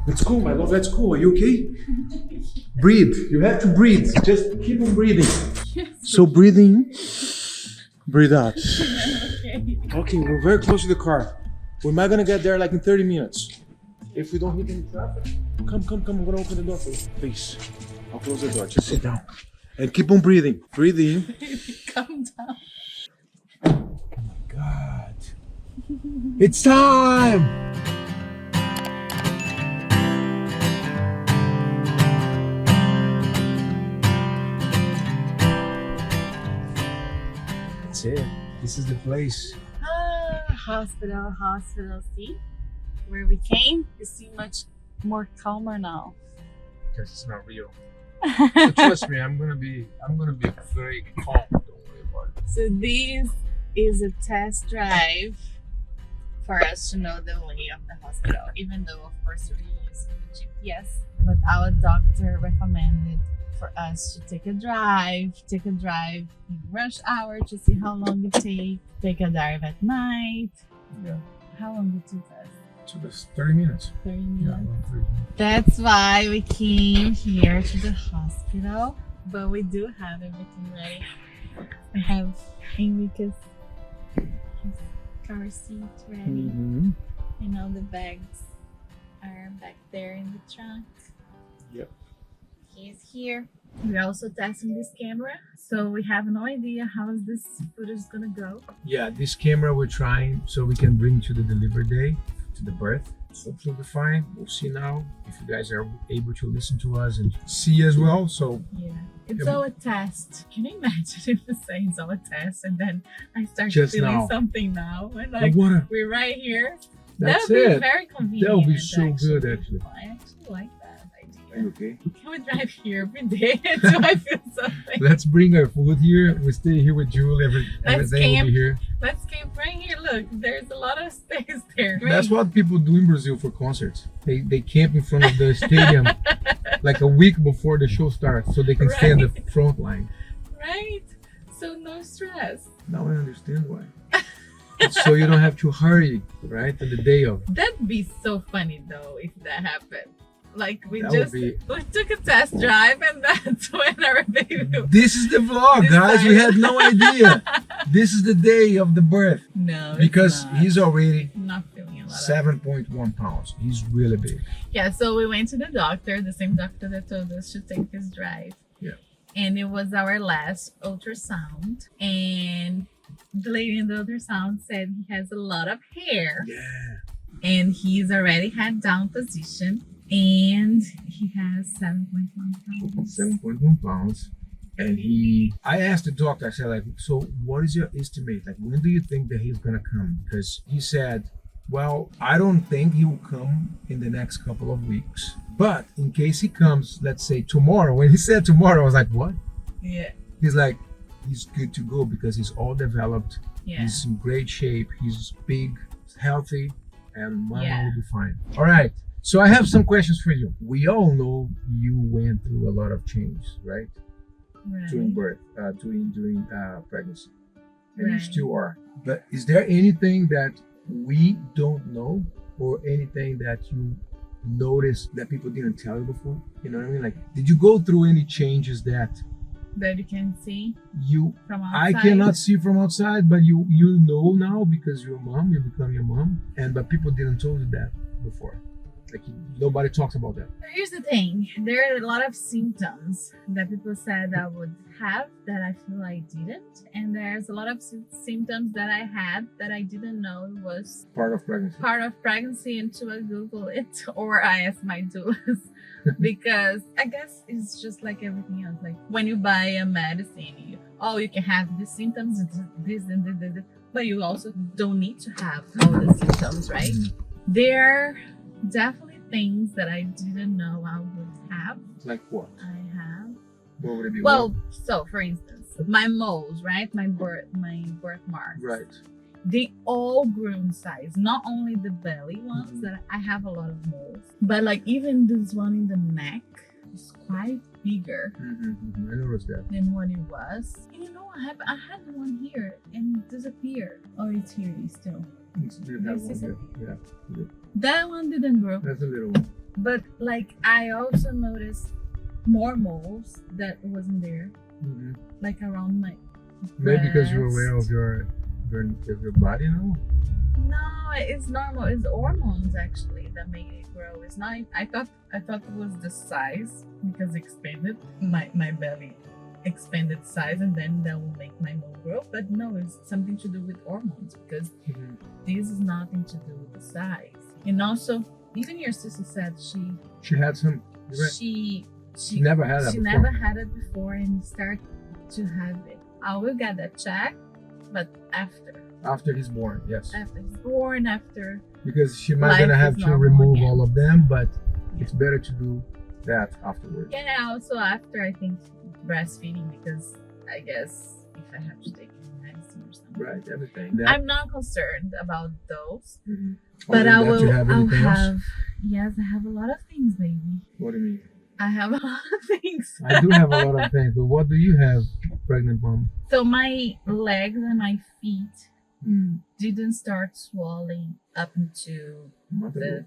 Let's go, my love. Let's go. Are you okay? Breathe. You have to breathe. Just keep on breathing. So breathe in, breathe out. Okay, we're very close to the car. We're not gonna get there like in 30 minutes. If we don't hit any traffic, come. I'm gonna open the door for you. Please. I'll close the door. Just sit down. And keep on breathing. Breathe in. Calm down. Oh my God. It's time! That's it. This is the place. Hospital. See? Where we came is so much more calmer now. Because it's not real. So trust me, I'm gonna be very calm. Don't worry about it. So this is a test drive for us to know the way of the hospital, even though of course we're using the GPS. But our doctor recommended for us to take a drive in rush hour to see how long it takes. Take a drive at night. Yeah. How long it took us? So that's 30 minutes. 30 minutes. Yeah, around 30 minutes. That's why we came here to the hospital, but we do have everything ready. We have Enrique's car seat ready, and all the bags are back there in the trunk. Yep. He's here. We're also testing this camera, so we have no idea how is this footage gonna go. Yeah, this camera we're trying so we can bring to the delivery day, to the birth. Hopefully we'll be fine. We'll see now if you guys are able to listen to us and see as well. So yeah, it's all a test. Can you imagine if we say it's all a test and then I start Just feeling now. something now and the like water. we're right here? That's That would be it. very convenient. That would be so good, actually. I actually like that idea. Are you okay? Can we drive here every day until I feel something? Let's bring our food here. We stay here with Julie. Let's Everything will camp. be here. Let's keep right here. Look, there's a lot of space there. That's what people do in Brazil for concerts. They camp in front of the stadium like a week before the show starts so they can stay on the front line. Right? So no stress. Now I understand why. So you don't have to hurry, right? On the day of. That'd be so funny though if that happened. Like we That just would be- we took a test drive and that's when our baby. This is the vlog, guys. We had no idea. This is the day of the birth. No, it's Because not. he's already I'm not feeling a lot of 7.1 pounds. He's really big. Yeah, so we went to the doctor, the same doctor that told us to take this drive. Yeah. And it was our last ultrasound. And the lady in the ultrasound said he has a lot of hair. Yeah. And he's already had down position. And he has 7.1 pounds. 7.1 pounds. And I asked the doctor, I said, like, so what is your estimate? Like, when do you think that he's gonna come? Because he said, well, I don't think he will come in the next couple of weeks. But in case he comes, let's say tomorrow. When he said tomorrow, I was like, what? Yeah. He's like, he's good to go because he's all developed. Yeah. He's in great shape. He's big, healthy, and Mama Yeah. will be fine. All right. So I have some questions for you. We all know you went through a lot of change, right? Right. During birth, during pregnancy, and you Right. still are. But is there anything that we don't know, or anything that you noticed that people didn't tell you before? You know what I mean? Like, did you go through any changes that That you can see you? from outside. I cannot see from outside, but you know now because you're a mom. You become your mom, but people didn't tell you that before. Like, nobody talks about that. Here's the thing. There are a lot of symptoms that people said I would have that I feel I didn't. And there's a lot of symptoms that I had that I didn't know was Part of pregnancy. part of pregnancy until I Google it or I asked my doulas. Because I guess it's just like everything else. Like when you buy a medicine, you can have these symptoms, this and this, but you also don't need to have all the symptoms, right? There definitely things that I didn't know I would have. Like what? I have. What would it be? Well, so for instance, my moles, right? My birthmarks. Right. They all grew in size. Not only the belly ones that I have a lot of moles, but like even this one in the neck is quite bigger I noticed that. than what it was. And you know, I had one here and it disappeared. Oh, it's here still. You have one here. Yeah. That one didn't grow. That's a little one. But like I also noticed more moles that wasn't there. Mm-hmm. Like around my Maybe because you're breast. aware of your body now. No, it's normal. It's hormones actually that make it grow. It's not. I thought it was the size because it expanded my belly expanded size and then that will make my mole grow. But no, it's something to do with hormones because this is nothing to do with the size. And also, even your sister said She had some. she never had that she before. never had it before and started to have it. I will get that checked, but After he's born, yes. after he's born, after Because she might Life gonna is have to normal remove again. all of them, but it's better to do that afterwards. yeah, also after I think breastfeeding because I guess if I have to take medicine or something. Right, everything. That, I'm not concerned about those, Mhm. but Other I than that, will. you have I'll anything else? have. Yes, I have a lot of things, baby. What do you mean? I have a lot of things. I do have a lot of things, but what do you have, pregnant mom? So my legs and my feet Mm. didn't start swelling up into Month ago.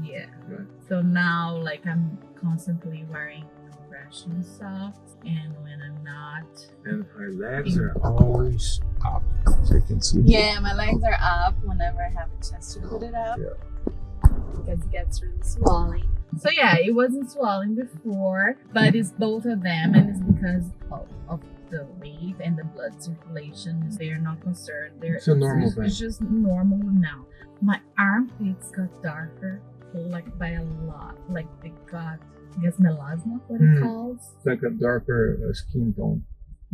yeah. Right. So now like I'm constantly wearing compression socks, and when I'm not, And her legs are always up, as you can see. yeah, my legs are up whenever I have a chance to put it up because it gets really swollen. So yeah, it wasn't swollen before, but it's both of them, and it's because of the weight and the blood circulation. They're not concerned. It's a normal thing. It's just normal now. My armpits got darker, like by a lot. Like they got, I guess, melasma, what it calls. It's like a darker skin tone.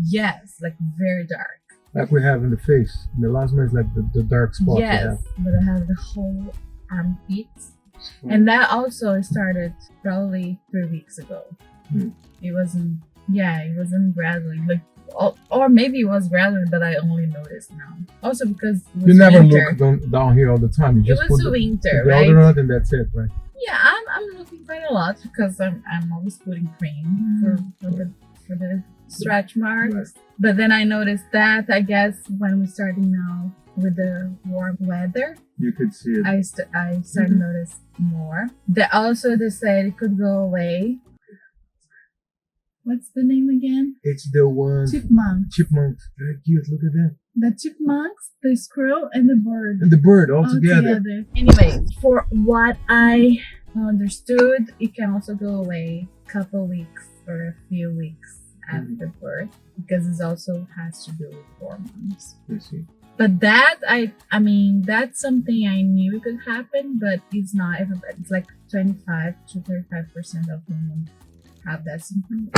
Yes, like very dark. Like we have in the face. Melasma is like the dark spot we Yes, have. but I have the whole armpits. And that also started probably 3 weeks ago. Hmm. It wasn't gradually, like, or maybe it was gradually, but I only noticed now. Also because it was You never winter. look down here all the time. You It just was put winter, the right? deodorant and that's it, right? Yeah, I'm looking quite a lot because I'm always putting cream for the stretch marks. Right. But then I noticed that I guess when we're starting now with the warm weather, You could see it. I started to notice more. They said it could go away. What's the name again? It's the one Chipmunks. Very cute. Look at that. The chipmunks, the squirrel, and the bird. And the bird all together. Anyway, for what I understood, it can also go away a couple weeks or a few weeks after birth because it also has to do with hormones. I see. But that I mean that's something I knew it could happen, but it's not everybody. It's like 25 to 35% of women have that symptom.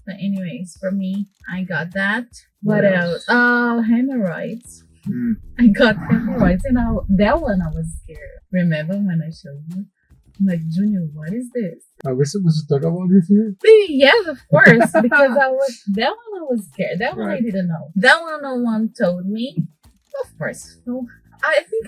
But anyways, for me, I got that. What else? Oh, hemorrhoids. I got hemorrhoids, and that one I was scared. Remember when I showed you? I'm like, Junior, what is this? Are we supposed to talk about this here? Yes, of course, because that one I was scared. That one I Right. didn't know. That one no one told me. Of course. So I think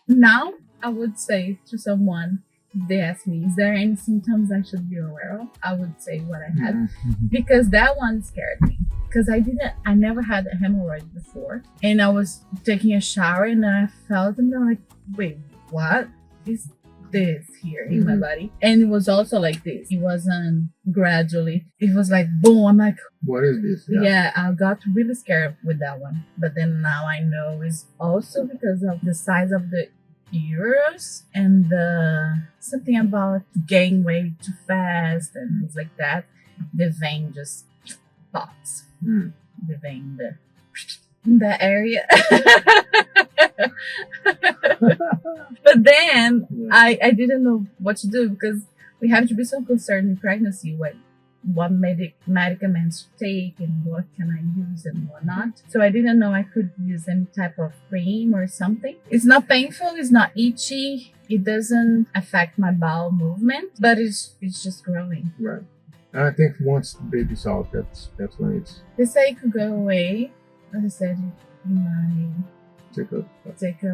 now I would say to someone, they ask me, is there any symptoms I should be aware of? I would say what I had because that one scared me. Because I never had a hemorrhoid before. And I was taking a shower and I felt and I'm like, wait, what is this here in my body? And it was also like this. It wasn't gradually. It was like boom. I'm like, What is this? yeah, I got really scared with that one. But then now I know it's also because of the size of the uterus and something about gain weight too fast and things like that. The vein just pops. The vein, the area. But then I didn't know what to do because we have to be so concerned in pregnancy what medicaments to take and what can I use and what not. So I didn't know I could use any type of cream or something. It's not painful, it's not itchy, it doesn't affect my bowel movement, but it's just growing. Right. And I think once the baby's out, that's when it's They say it could go away. Like I said, it might take a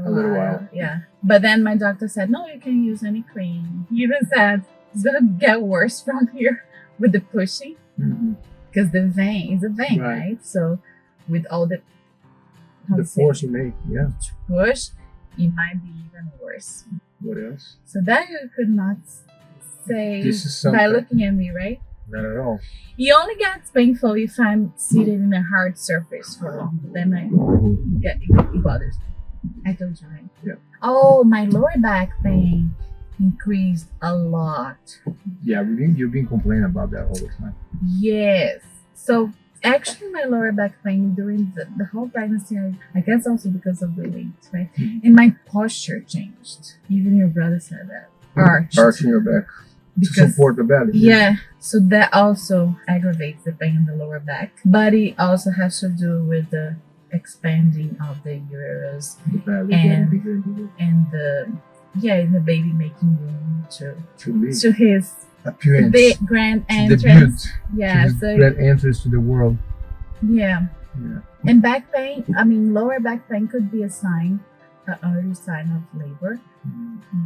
a little while. Yeah. But then my doctor said, no, you can use any cream. He even said it's gonna get worse from here with the pushing. Because the vein is a vein, right? So with all the force you make, push, it might be even worse. What else? So that you could not say This is something. by looking at me, right? Not at all. It only gets painful if I'm seated in a hard surface for long. Then it bothers me. I told you, right? Yeah. Oh, my lower back pain increased a lot. Yeah, you've been complaining about that all the time. Yes. So actually, my lower back pain during the whole pregnancy, I guess also because of the weight, right? And my posture changed. Even your brother said that. Arching your back to support the belly. Yeah. So that also aggravates the pain in the lower back. But it also has to do with the expanding of the uterus The belly and bigger and bigger. and the baby making room To to his appearance. the grand To entrance. debut. Yeah. To the grand entrance to the world. Yeah. Yeah. And back pain, lower back pain could be a sign, an early sign of labor.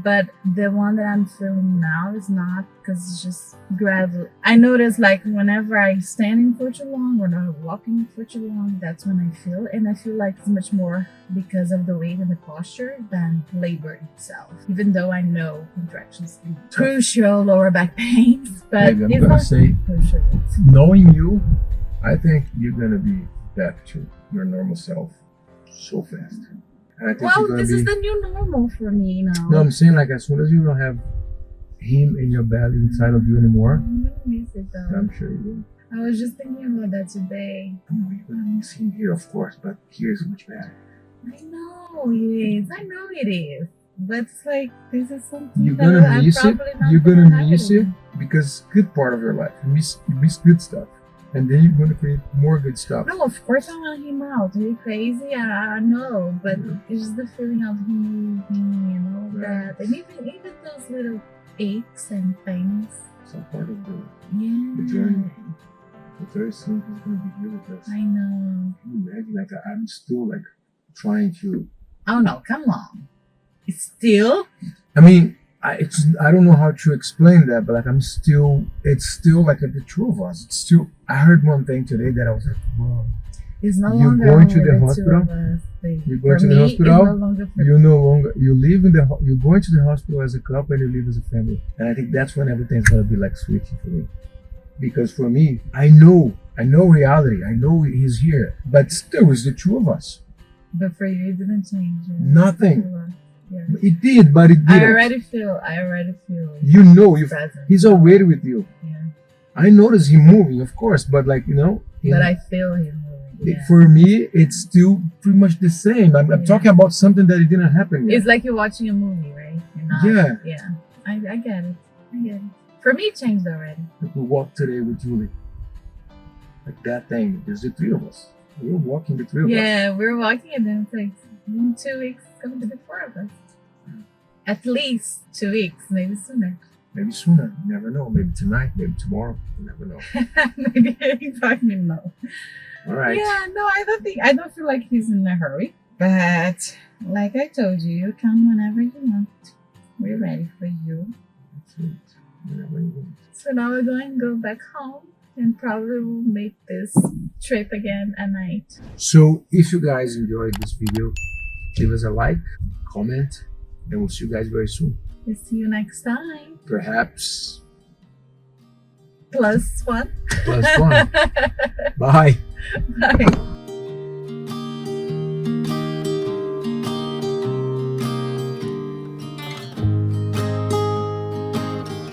But the one that I'm feeling now is not, because it's just gradual. I notice like whenever I standing for too long or not walking for too long, that's when I feel. And I feel like it's much more because of the weight and the posture than labor itself. Even though I know contractions can be crucial lower back pains, but Maybe I'm it's gonna not say, crucial yet. knowing you, I think you're gonna be back to your normal self so fast. And I think Well, you're gonna this be. is the new normal for me now. No, I'm saying like as soon as you don't have him in your belly inside of you anymore, I'm gonna miss it though. I'm sure you will. I was just thinking about that today. You're gonna miss him here, of course, but here is much better. I know it is. I know it is. But it's like this is something You're that gonna I'm miss it. probably not You're gonna happen miss it with. because good part of your life. You miss good stuff, and then you're gonna create more good stuff. No, of course I want him out. Are you crazy? I know, but Yeah. it's just the feeling of him moving and all Right. that, and even those little aches and pains. It's a part of Yeah, the journey. But very soon he's gonna be here with us. I know. Can you imagine? Like I'm still like trying to. Oh no, come on. It's still. I mean, I don't know how to explain that, but like it's still like the two of us. It's still. I heard one thing today that I was like, wow. It's no You're longer going to only the two hospital? of us. You're For going to the me, hospital? It's no longer for You live in you're going to the hospital as a couple and you live as a family. And I think that's when everything's gonna be like switching for me. Because for me, I know reality. I know he's here, but still, it's the two of us. But for you, it didn't change. Nothing. Yeah. It did, but it didn't. I already feel. You know, his presence. he's already with you. Yeah. I notice him moving, of course, but like But I feel him moving. Yeah. for me, it's still pretty much the same. I'm talking about something that it didn't happen yet. It's like you're watching a movie, right? You're not, Yeah. Yeah. I get it. For me, it changed already. Like we walked today with Julie. Like that thing. There's the three of us. We were walking, the three of us. Yeah, we're walking and then it's like in 2 weeks, it's going to be 4 of us. At least 2 weeks, maybe sooner. Maybe sooner. You never know. Maybe tonight. Maybe tomorrow. You never know. Maybe exactly no. All right. Yeah, no, I don't feel like he's in a hurry. But like I told you, you come whenever you want. We're ready for you. That's it. Whenever you want. So now we're going to go back home and probably will make this trip again at night. So if you guys enjoyed this video, give us a like, comment, and we'll see you guys very soon. We'll see you next time. Perhaps +1. +1. Bye. Bye.